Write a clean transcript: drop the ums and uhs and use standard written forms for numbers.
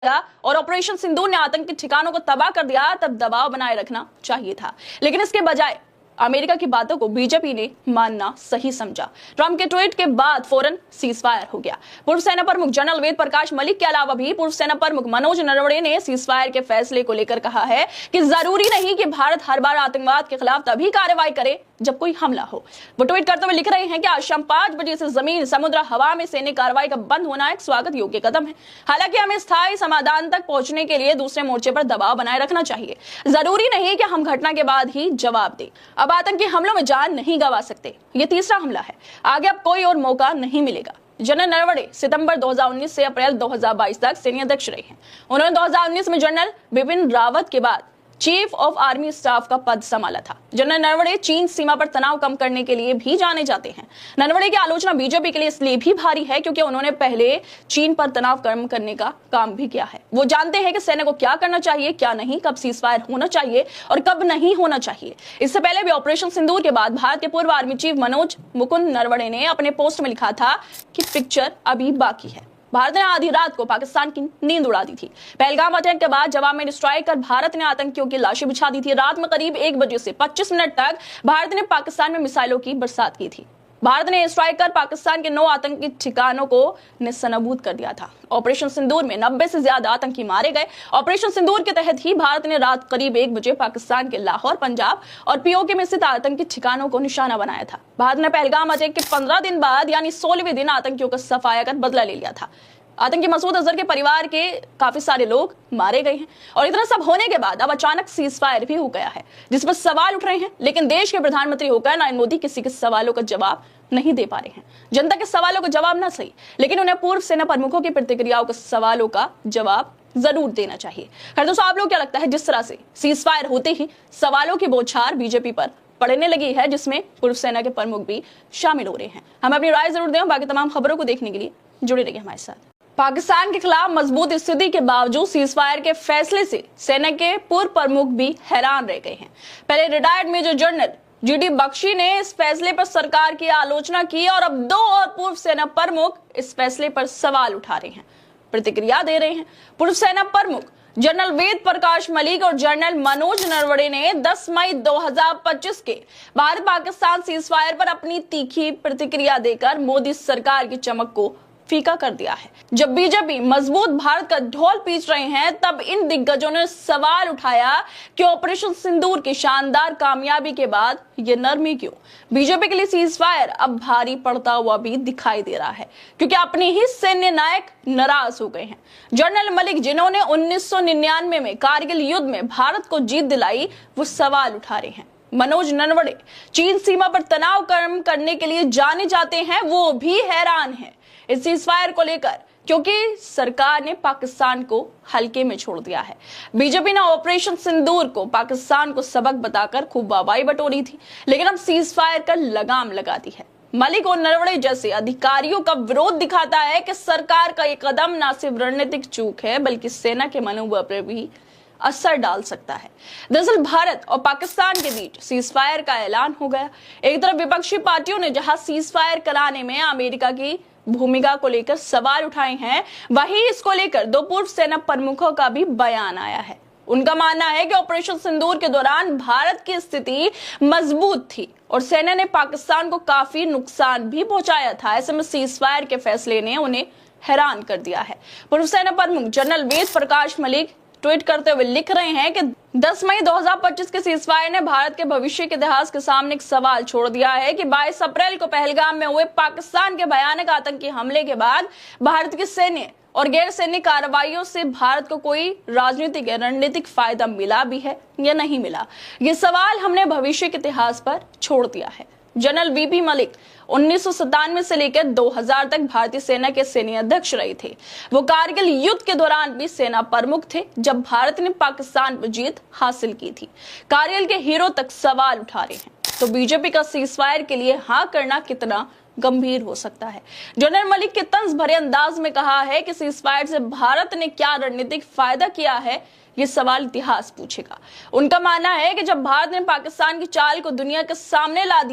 और ऑपरेशन सिंदूर ने आतंकी ठिकानों को तबाह कर दिया, तब दबाव बनाए रखना चाहिए था। लेकिन इसके बजाय अमेरिका की बातों को बीजेपी ने मानना सही समझा। ट्रंप के ट्वीट के बाद फौरन सीजफायर हो गया। पूर्व सेना प्रमुख जनरल वेद प्रकाश मलिक के अलावा भी पूर्व सेना प्रमुख मनोज नरवणे ने सीजफायर के फैसले को लेकर कहा है कि जरूरी नहीं कि भारत हर बार आतंकवाद के खिलाफ तभी कार्रवाई करे जब कोई हमला हो। वो ट्वीट करते हुए लिख रहे हैं कि आज शाम 5 बजे से जमीन, समुद्र, हवा में सैनिक कार्रवाई का बंद होना एक स्वागत योग्य कदम है। हालांकि हमें स्थायी समाधान तक पहुंचने के लिए दूसरे मोर्चे पर दबाव बनाए रखना चाहिए। जरूरी नहीं कि हम घटना के बाद ही जवाब दें। अब आतंकी हमलों में जान नहीं गंवा सकते। ये तीसरा हमला है, आगे अब कोई और मौका नहीं मिलेगा। जनरल नरवणे सितंबर 2019 से अप्रैल 2022 तक सैन्य अध्यक्ष रहे हैं। उन्होंने 2019 में जनरल बिपिन रावत के बाद चीफ ऑफ आर्मी स्टाफ का पद संभाला था। जनरल नरवणे चीन सीमा पर तनाव कम करने के लिए भी जाने जाते हैं। नरवणे की आलोचना बीजेपी के लिए इसलिए भी भारी है क्योंकि उन्होंने पहले चीन पर तनाव कम करने का काम भी किया है। वो जानते हैं कि सेना को क्या करना चाहिए, क्या नहीं, कब सीजफायर होना चाहिए और कब नहीं होना चाहिए। इससे पहले भी ऑपरेशन सिंदूर के बाद भारत के पूर्व आर्मी चीफ मनोज मुकुंद नरवणे ने अपने पोस्ट में लिखा था कि पिक्चर अभी बाकी है। भारत ने आधी रात को पाकिस्तान की नींद उड़ा दी थी। पहलगाम अटैक के बाद जवाब में स्ट्राइक कर भारत ने आतंकियों की लाशें बिछा दी थी। रात में करीब 1 बजे से 25 मिनट तक भारत ने पाकिस्तान में मिसाइलों की बरसात की थी। भारत ने स्ट्राइक कर पाकिस्तान के 9 आतंकी ठिकानों को निस्सनाबूद कर दिया था। ऑपरेशन सिंदूर में 90 से ज्यादा आतंकी मारे गए। ऑपरेशन सिंदूर के तहत ही भारत ने रात करीब 1 बजे पाकिस्तान के लाहौर, पंजाब और पीओके में स्थित आतंकी ठिकानों को निशाना बनाया था। भारत ने पहलगाम अटैक के 15 दिन बाद यानी 16वें दिन आतंकियों का सफाया कर बदला ले लिया था। आतंकी मसूद अजहर के परिवार के काफी सारे लोग मारे गए हैं और इतना सब होने के बाद अब अचानक सीजफायर भी हो गया है, जिस पर सवाल उठ रहे हैं। लेकिन देश के प्रधानमंत्री होकर नरेंद्र मोदी किसी के सवालों का जवाब नहीं दे पा रहे हैं। जनता के सवालों का जवाब ना सही, लेकिन उन्हें पूर्व सेना प्रमुखों की प्रतिक्रियाओं के सवालों का जवाब जरूर देना चाहिए। खैर दोस्तों, आप लोग क्या लगता है, जिस तरह से सीजफायर होते ही सवालों की बौछार बीजेपी पर पड़ने लगी है, जिसमें पूर्व सेना के प्रमुख भी शामिल हो रहे हैं। हम अपनी राय जरूर दें। बाकी तमाम खबरों को देखने के लिए जुड़े रहिए हमारे साथ। पाकिस्तान के खिलाफ मजबूत स्थिति के बावजूद सीजफायर के फैसले से सेना के पूर्व प्रमुख भी हैरान रह गए हैं। पहले retired major general GD Bakshi ने इस फैसले पर सरकार की आलोचना की और अब 2 और पूर्व सेना प्रमुख इस फैसले पर सवाल उठा रहे हैं, प्रतिक्रिया दे रहे हैं। पूर्व सेना प्रमुख जनरल वेद प्रकाश मलिक और जनरल मनोज नरवणे ने 10 मई 2025 के भारत पाकिस्तान सीजफायर पर अपनी तीखी प्रतिक्रिया देकर मोदी सरकार की चमक को फीका कर दिया है। जब बीजेपी मजबूत भारत का ढोल पीट रहे हैं, तब इन दिग्गजों ने सवाल उठाया कि ऑपरेशन सिंदूर की शानदार कामयाबी के बाद ये नरमी क्यों। बीजेपी के लिए सीजफायर अब भारी पड़ता हुआ भी दिखाई दे रहा है, क्योंकि अपने ही सैन्य नायक नाराज हो गए हैं। जनरल मलिक, जिन्होंने 1999 में कारगिल युद्ध में भारत को जीत दिलाई, वो सवाल उठा रहे हैं। मनोज नरवणे चीन सीमा पर तनाव कम करने के लिए जाने जाते हैं, वो भी हैरान हैं इस सीजफायर को लेकर, क्योंकि सरकार ने पाकिस्तान को हल्के में छोड़ दिया है। बीजेपी ने ऑपरेशन सिंदूर को पाकिस्तान को सबक बताकर खूब वाहवाही बटोरी थी, लेकिन अब सीजफायर का लगाम लगा दी है। मलिक और नरवणे जैसे अधिकारियों का विरोध दिखाता है कि सरकार का ये कदम न सिर्फ रणनीतिक चूक है, बल्कि सेना के मनोबल पर भी असर डाल सकता है। दरअसल भारत और पाकिस्तान के बीच सीजफायर का ऐलान हो गया। एक तरफ विपक्षी पार्टियों ने जहां सीजफायर कराने में अमेरिका की भूमिका को लेकर सवाल उठाए हैं, वहीं इसको लेकर 2 पूर्व सेना प्रमुखों का भी बयान आया है। उनका मानना है कि ऑपरेशन सिंदूर के दौरान भारत की स्थिति मजबूत थी और सेना ने पाकिस्तान को काफी नुकसान भी पहुंचाया था। ऐसे में सीजफायर के फैसले ने उन्हें हैरान कर दिया है। पूर्व सेना प्रमुख जनरल वेद प्रकाश मलिक ट्वीट करते हुए लिख रहे हैं कि 10 मई 2025 के सीजफायर ने भारत के भविष्य के इतिहास के सामने एक सवाल छोड़ दिया है कि 22 अप्रैल को पहलगाम में हुए पाकिस्तान के भयानक आतंकी हमले के बाद भारत की सैन्य और गैर सैन्य कार्रवाइयों से भारत को कोई राजनीतिक या रणनीतिक फायदा मिला भी है या नहीं मिला। ये सवाल हमने भविष्य के इतिहास पर छोड़ दिया है। जनरल वीपी मलिक 1997 से लेकर 2000 तक भारतीय सेना के सैन्य अध्यक्ष रहे थे। वो कारगिल युद्ध के दौरान भी सेना प्रमुख थे, जब भारत ने पाकिस्तान पर जीत हासिल की थी। कारगिल के हीरो तक सवाल उठा रहे हैं, तो बीजेपी का सीजफायर के लिए हाँ करना कितना गंभीर हो सकता है। जनरल मलिक के तंज भरे अंदाज में कहा है कि सीजफायर से भारत ने क्या रणनीतिक फायदा किया है, ये सवाल इतिहास पूछेगा। उनका मानना है कि जब भारत ने पाकिस्तान की चाल को दुनिया के सामने ला दिया